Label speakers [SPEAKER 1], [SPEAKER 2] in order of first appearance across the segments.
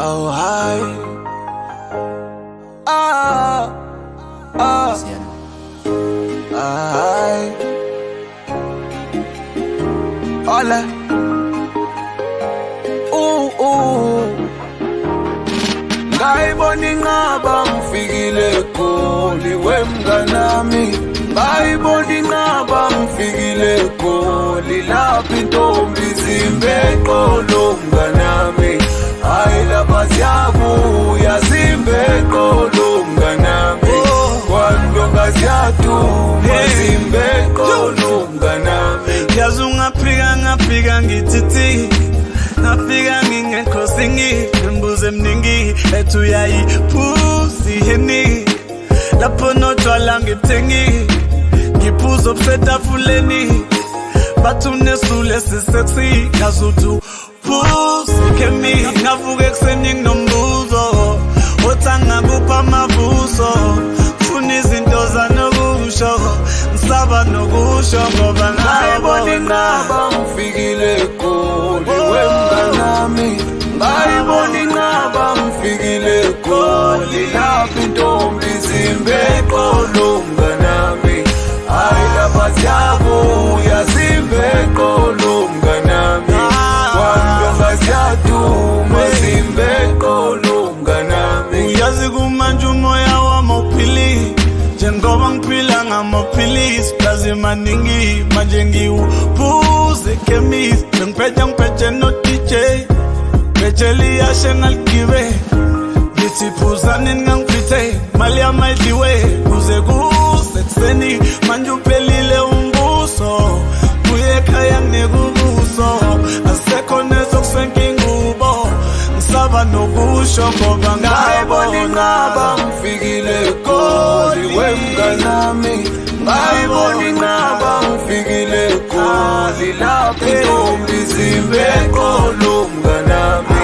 [SPEAKER 1] Oh, hi. Ah, ah, hi. Hola. Ngayibona inqaba ngifikile Goli wemnganami. Ngayibona inqaba ngifikile Goli lapha intombi zimbeqolo mnganami. Hayi lapha siyabuya zimbeqolo mnganami. Kwandonga siyaduma zimbeqolo mnganami.
[SPEAKER 2] Yazi ngafika ngithithi ngafika ngingekho singi ngibuze emningi ethi uyayiphuza iheni lapho notshwala ngithengi ngiphuza obusetafuleni bathi unesule sisexy ngazuthi phuza ikhemi ngavuka ekuseni nginombuzo othanga kupha amabuso funa izinto zanokusho ngisaba nokusho ngoba
[SPEAKER 1] ngayibona inqaba ngifikile Goli wemnganami. Ngayibona inqaba ngifikile Goli lapha intombi zimbeqolo mnganami. Hayi lapha siyabuya zimbeqolo mnganami. Kwandonga siyaduma zimbeqolo mnganami.
[SPEAKER 2] Uyazi kumanje umoya wami uphilile njengoba ngiphila ngamaphilisi kazi maningi manje ngiwuphuze ekhemisi ngiphethe no DJ Bejeli yashe ngaligibe ngithi phuzani ngangiphethe mali yamayidliwe kuze kusekuseni manje uphelile umbuso buye ekhaya nginekubuso asekho nezokusenka ingubo ngisaba nokusho ngoba
[SPEAKER 1] ngayibona inqaba ngifikile Goli wemnganami. Ngayibona inqaba ngifikile Goli lapha intombi zimbeqolo mnganami.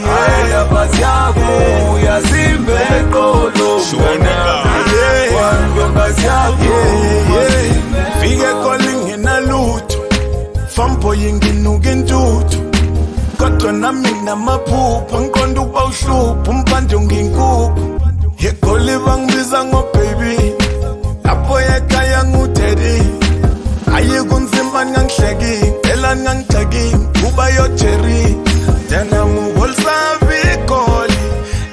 [SPEAKER 1] Hayi lapha siyabuya zimbeqolo mnganami. Kwandonga siyabuya
[SPEAKER 2] fike Goli nginalutho famboy nginuka intuthu kodwa nami namaphupho ngiqonda ukuba uhlupho umpande nginkukhu eGoli bangibiza ngobaby lapho ekhaya ngudaddy ayi kunzima ngangihleki phela ngangixeki kuba yo Jerry tena muholsabi Goli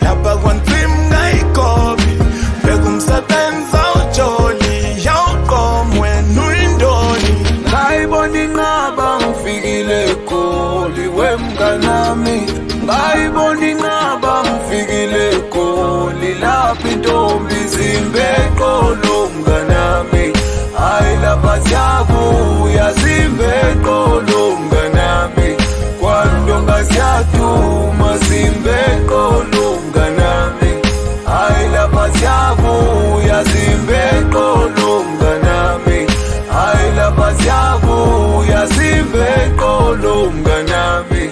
[SPEAKER 2] lapha kwanzima ngayikobi bekumsebenza ujoli yawuqomwe nuyindoni.
[SPEAKER 1] ngayibona inqaba ngifikile Goli wemnganami. Ngayibona inqaba ngifikile Goli lapha intombi zimbeqolo mnganami. Hayi lapha siyabuya zimbeqolo mnganami. Kwandonga siyaduma zimbeqolo mnganami. Hayi lapha siyabuya zimbeqolo mnganami. Hayi lapha siyabuya zimbeqolo mnganami.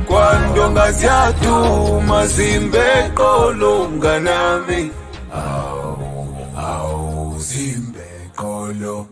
[SPEAKER 1] Kwandonga siyaduma zimbeqolo mnganami. Awu zimbeqolo.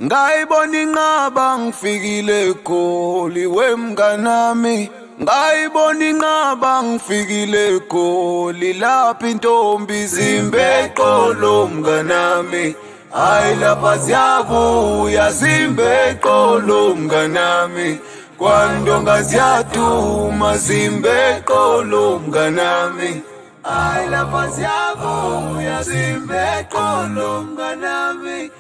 [SPEAKER 1] Ngayibona inqaba ngifikile Goli wemnganami. Ngayibona inqaba ngifikile Goli lapha intombi zimbeqolo mnganami. Hayi lapha siyabuya zimbeqolo mnganami. Kwandonga siyaduma zimbeqolo mnganami. Hayi lapha siyabuya zimbeqolo mnganami.